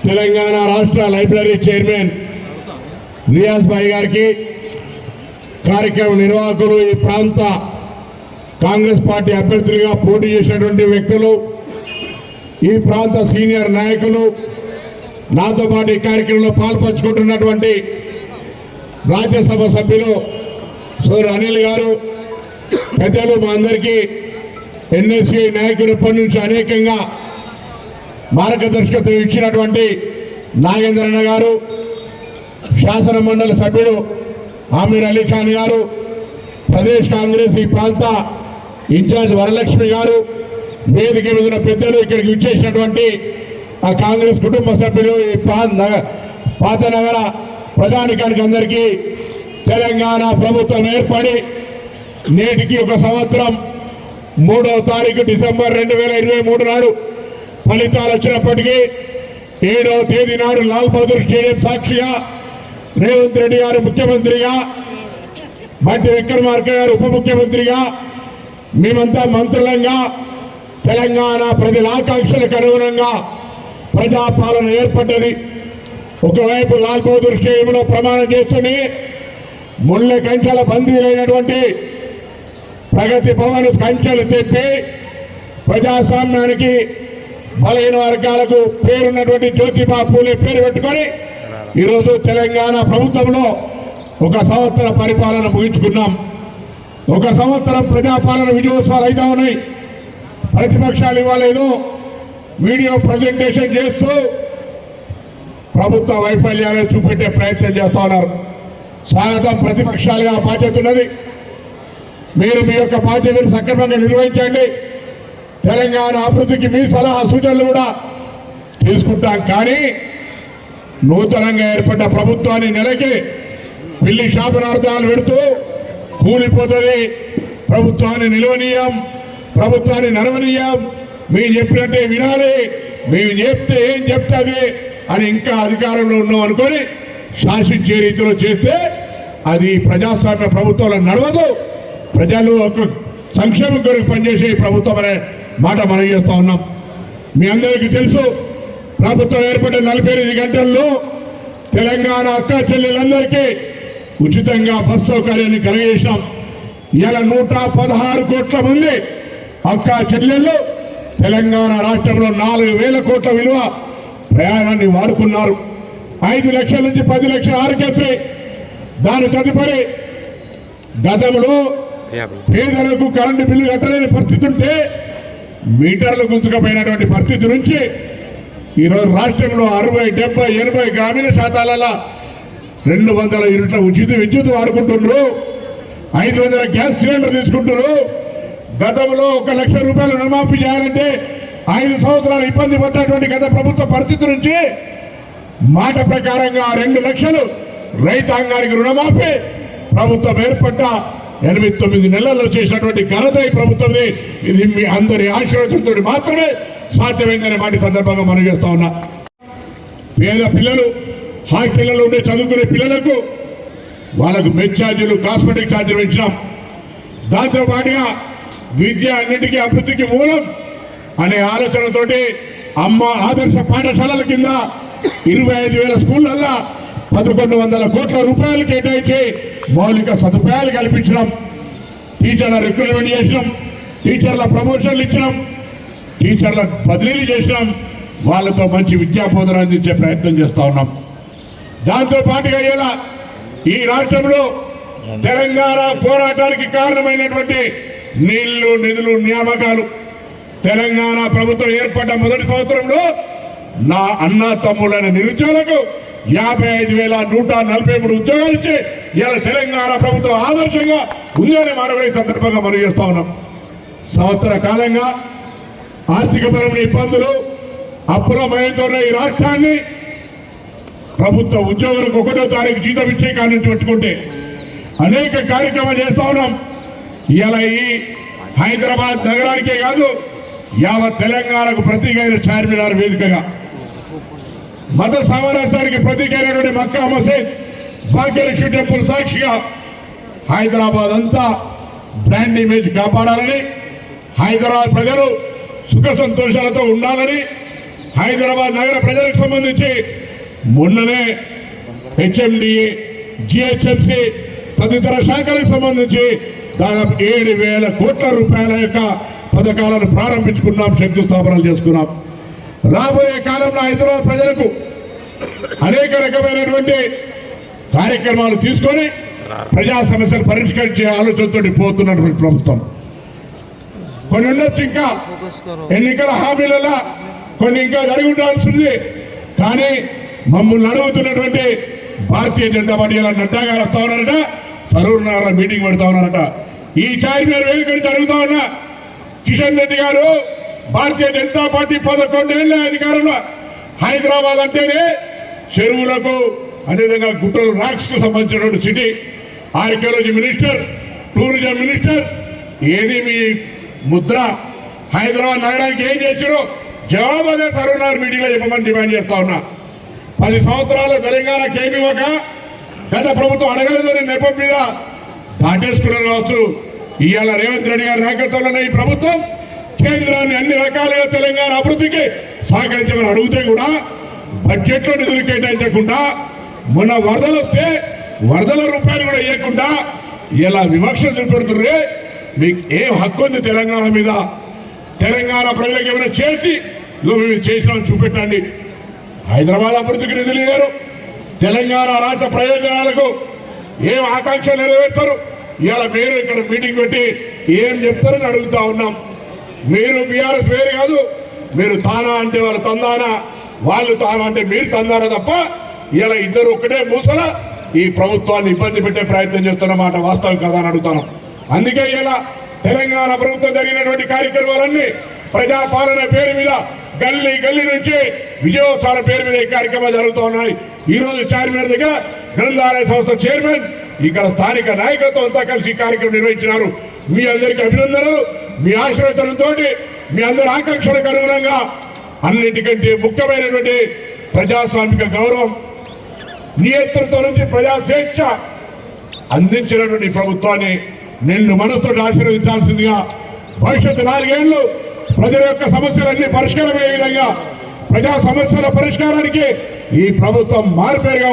తెలంగాణ రాష్ట్ర library chairman Riyaz భాయ్ గారికి, కార్యక్రమ నిర్వాహకులు, ఈ ప్రాంత కాంగ్రెస్ పార్టీ అభ్యర్థులుగా పోటీ చేసినటువంటి వ్యక్తులు, ఈ ప్రాంత సీనియర్ నాయకులు, నాతో పాటు ఈ కార్యక్రమంలో పాల్పంచుకుంటున్నటువంటి రాజ్యసభ సభ్యులు సోదరు అనిల్ గారు, పెద్దలు, మా అందరికీ ఎన్ఎస్సీ నాయకులు ఇప్పటి నుంచి అనేకంగా మార్గదర్శకత్వం ఇచ్చినటువంటి నాగేంద్రన్న గారు, శాసన మండలి సభ్యుడు ఆమీర్ అలీ ఖాన్ గారు, ప్రదేశ్ కాంగ్రెస్ ఈ ప్రాంత ఇన్ఛార్జ్ వరలక్ష్మి గారు, వేదిక మీద ఉన్న పెద్దలు, ఇక్కడికి విచ్చేసినటువంటి ఆ కాంగ్రెస్ కుటుంబ సభ్యులు, ఈ పాత నగర ప్రజానికానికి అందరికీ తెలంగాణ ప్రభుత్వం ఏర్పడి నేటికి 1 సంవత్సరం 3వ తారీఖు డిసెంబర్ 2023 నాడు ఫలితాలు వచ్చినప్పటికీ 7వ తేదీ నాడు లాల్ బహదూర్ స్టేడియం సాక్షిగా రేవంత్ రెడ్డి గారు ముఖ్యమంత్రిగా, బట్టి విక్రమార్క గారు ఉప ముఖ్యమంత్రిగా, మేమంతా మంత్రులంగా తెలంగాణ ప్రజల ఆకాంక్షలకు అనుగుణంగా ప్రజాపాలన ఏర్పడ్డది. ఒకవైపు లాల్ బహదూర్ స్టేడియంలో ప్రమాణం చేస్తూనే ముళ్ళ కంచెల బందీలైనటువంటి ప్రగతి భవన్ కంచెలు తెప్పి ప్రజాస్వామ్యానికి బలహీన వర్గాలకు పేరున్నటువంటి జ్యోతిబా పూలే పేరు పెట్టుకొని ఈరోజు తెలంగాణ ప్రభుత్వంలో 1 సంవత్సర పరిపాలన ముగించుకున్నాం. 1 సంవత్సరం ప్రజాపాలన విజయోత్సవాలు అయితే ఉన్నాయి. ప్రతిపక్షాలు ఇవ్వలేదు, వీడియో ప్రజెంటేషన్ చేస్తూ ప్రభుత్వ వైఫల్యాలను చూపెట్టే ప్రయత్నం చేస్తూ ఉన్నారు. స్వాగతం, ప్రతిపక్షాలుగా బాధ్యత ఉన్నది. మీరు మీ యొక్క బాధ్యతను సక్రమంగా నిర్వహించండి. తెలంగాణ అభివృద్ధికి మీ సలహా సూచనలు కూడా తీసుకుంటాం. కానీ నూతనంగా ఏర్పడ్డ ప్రభుత్వాన్ని నెలకి పిల్లి శాపనార్థాలు పెడుతూ కూలిపోతుంది, ప్రభుత్వాన్ని నిలవనీయం, ప్రభుత్వాన్ని నడవనీయం, మేము చెప్పినట్టే వినాలి, మేము చెప్తే ఏం చెప్తుంది అని ఇంకా అధికారంలో ఉన్నాం అనుకొని శాసించే రీతిలో చేస్తే అది ప్రజాస్వామ్య ప్రభుత్వంలో నడవదు. ప్రజలు ఒక సంక్షేమం కొరకు పనిచేసే ప్రభుత్వం అనే మాట మనం చేస్తూ ఉన్నాం. మీ అందరికీ తెలుసు, ప్రభుత్వం ఏర్పడిన 48 గంటల్లో తెలంగాణ అక్క చెల్లెలందరికీ ఉచితంగా బస్ సౌకర్యాన్ని కలిగేసినాం. ఇలా 116 కోట్ల మంది అక్క చెల్లెళ్ళు తెలంగాణ రాష్ట్రంలో 4,000 కోట్ల విలువ ప్రయాణాన్ని వాడుకున్నారు. 5 లక్షల నుంచి 10 లక్షల ఆరోగ్యశ్రీ. దాని తదుపరి గతంలో పేదలకు కరెంటు బిల్లు కట్టలేని పరిస్థితి ఉంటే మీటర్లు గుంజుకపోయినటువంటి పరిస్థితి నుంచి ఈరోజు రాష్ట్రంలో 60, 70, 80 గ్రామీణ శాతాలలో 200 యూనిట్ల ఉచిత విద్యుత్ వాడుకుంటున్నారు. 500 గ్యాస్ సిలిండర్ తీసుకుంటున్నారు. గతంలో 1 లక్ష రూపాయలు రుణమాఫీ చేయాలంటే 5 సంవత్సరాలు ఇబ్బంది పడ్డటువంటి గత ప్రభుత్వ పరిస్థితి నుంచి మాట ప్రకారంగా 2 లక్షలు రైతాంగానికి రుణమాఫీ ప్రభుత్వం ఏర్పడ్డ 8-9 నెలల్లో చేసినటువంటి ఘనత ఈ ప్రభుత్వం. ఇది మీ అందరి ఆశీర్వాదంతో మాత్రమే సాధ్యమైందనే మాట సందర్భంగా మనం చేస్తా ఉన్నా. పేద పిల్లలు, హాస్టళ్లలో ఉండే చదువుకునే పిల్లలకు వాళ్ళకు మెస్ ఛార్జీలు, కాస్మెటిక్ ఛార్జీలు పెంచినాం. దాంతో పాటుగా విద్య అన్నిటికీ అభివృద్ధికి మూలం అనే ఆలోచనతోటి అమ్మ ఆదర్శ పాఠశాలల కింద 25,000 స్కూళ్ళల్లో 1,100 కోట్ల రూపాయలు కేటాయించి మౌలిక సదుపాయాలు కల్పించడం, టీచర్ల రిక్రూట్మెంట్ చేసినాం, టీచర్ల ప్రమోషన్లు ఇచ్చినాం, టీచర్ల బదిలీలు చేసినాం, వాళ్ళతో మంచి విద్యా బోధన అందించే ప్రయత్నం చేస్తూ ఉన్నాం. దాంతో పాటుగా ఇలా ఈ రాష్ట్రంలో తెలంగాణ పోరాటానికి కారణమైనటువంటి నీళ్లు, నిధులు, నియామకాలు తెలంగాణ ప్రభుత్వం ఏర్పడ్డ మొదటి సంవత్సరంలో నా అన్న తమ్ముళ్ళైన నిరుద్యోగులకు 55,143 ఉద్యోగాలు ఇచ్చి ఇలా తెలంగాణ ప్రభుత్వం ఆదర్శంగా ఉందని మరొక సందర్భంగా మనం చేస్తా ఉన్నాం. సంవత్సర కాలంగా ఆర్థికపరమైన ఇబ్బందులు, అప్పుల మయంతో ఈ రాష్ట్రాన్ని ప్రభుత్వ ఉద్యోగులకు 1వ తారీఖు జీతం ఇచ్చే కాడి నుంచి పెట్టుకుంటే అనేక కార్యక్రమాలు చేస్తా ఉన్నాం. ఇలా ఈ హైదరాబాద్ నగరానికే కాదు, యావత్ తెలంగాణకు ప్రతీకైన చార్మినార్ వేదికగా, మత సామరస్యానికి ప్రతీకైనటువంటి మక్కా మసీద్, భాగ్యలక్ష్మి టెంపుల్ సాక్షిగా హైదరాబాద్ అంతా బ్రాండ్ ఇమేజ్ కాపాడాలని, హైదరాబాద్ ప్రజలు సుఖ సంతోషాలతో ఉండాలని, హైదరాబాద్ నగర ప్రజలకు సంబంధించి మొన్ననే హెచ్ఎండిఏ జిహెచ్ఎంసి తదితర శాఖలకు సంబంధించి దాదాపు 7,000 కోట్ల రూపాయల యొక్క పథకాలను ప్రారంభించుకున్నాం, శంకుస్థాపనలు చేసుకున్నాం. రాబోయే కాలంలో హైదరాబాద్ ప్రజలకు అనేక రకమైనటువంటి కార్యక్రమాలు తీసుకొని ప్రజా సమస్యలు పరిష్కరించే ఆలోచనతో పోతున్నటువంటి ప్రభుత్వం. కొన్ని ఉండొచ్చు, ఇంకా ఎన్నికల హామీలలో కొన్ని ఇంకా జరిగి ఉండాల్సింది. కానీ మమ్మల్ని అడుగుతున్నటువంటి భారతీయ జనతా పార్టీ ఇలా నడ్డా గారు వస్తా ఉన్నారట, సరూర్ నగర్ మీటింగ్ పెడతా ఉన్నారట. ఈ చార్మినార్ వేదిక నుంచి అడుగుతా ఉన్నా, కిషన్ రెడ్డి గారు భారతీయ జనతా పార్టీ 11 ఏళ్ళ అధికారంలో హైదరాబాద్ అంటేనే చెరువులకు అదేవిధంగా గుట్టలు రాక్స్ కు సంబంధించినటువంటి city, archaeology minister, tourism minister, ఏది మీ ముద్ర? హైదరాబాద్ నగరానికి ఏం చేశారో జవాబు అదే సరూర్ నగర్ మీటింగ్ లో చెప్పమని డిమాండ్ చేస్తా ఉన్నా. 10 సంవత్సరాలు తెలంగాణకి ఏమి ఇవ్వక గత ప్రభుత్వం అడగలేదని నెపం మీద దాటేసుకున్నారు కావచ్చు. ఇవాళ రేవంత్ రెడ్డి గారి నాయకత్వంలోనే ఈ ప్రభుత్వం కేంద్రాన్ని అన్ని రకాలుగా తెలంగాణ అభివృద్ధికి సహకరించమని అడిగితే కూడా బడ్జెట్ లో నిధులు కేటాయించకుండా, మొన్న వరదలు వస్తే వరదల రూపాయలు కూడా ఇవ్వకుండా ఇలా వివక్ష చూపెడుతుర్రే. మీకు ఏం హక్కు ఉంది తెలంగాణ మీద? తెలంగాణ ప్రజలకు ఏమైనా చేసి మేము చేసినామని చూపెట్టండి. హైదరాబాద్ అభివృద్ధికి నిధులు ఇవ్వరు, తెలంగాణ రాష్ట్ర ప్రయోజనాలకు ఏం ఆకాంక్ష నెరవేర్చారు? ఇవాళ మీరు ఇక్కడ మీటింగ్ పెట్టి ఏం చెప్తారని అడుగుతా ఉన్నాం. మీరు బీఆర్ఎస్ వేరు కాదు, మీరు తానా అంటే వాళ్ళు తందానా, వాళ్ళు తానా అంటే మీరు తందానా తప్ప ఇలా ఇద్దరు ఒక్కటే మూసల ఈ ప్రభుత్వాన్ని ఇబ్బంది పెట్టే ప్రయత్నం చేస్తున్న మాట వాస్తవం కదా అని అడుగుతాను. అందుకే ఇలా తెలంగాణ ప్రభుత్వం జరిగినటువంటి కార్యక్రమాలన్నీ ప్రజాపాలన పేరు మీద గల్లీ గల్లీ నుంచి విజయోత్సవాల పేరు మీద ఈ కార్యక్రమాలు జరుగుతూ ఉన్నాయి. ఈ రోజు చార్మినార్ దగ్గర గ్రంథాలయ సంస్థ చైర్మన్, ఇక్కడ స్థానిక నాయకత్వం అంతా కలిసి ఈ కార్యక్రమం నిర్వహించినారు. మీ అందరికీ అభినందనలు. మీ ఆశీర్వచనంతో మీ అందరి ఆకాంక్షలకు అనుగుణంగా అన్నిటికంటే ముఖ్యమైనటువంటి ప్రజాస్వామిక గౌరవం, నియంత్రణతో నుంచి ప్రజా స్వేచ్ఛ అందించినటువంటి ప్రభుత్వాన్ని నిన్ను మనసుతో ఆశీర్వదించాల్సిందిగా భవిష్యత్తు 4 ఏళ్లు ప్రజల యొక్క సమస్యలన్నీ పరిష్కారమయ్యే విధంగా ప్రజా సమస్యల పరిష్కారానికి ఈ ప్రభుత్వం మారుపేరుగా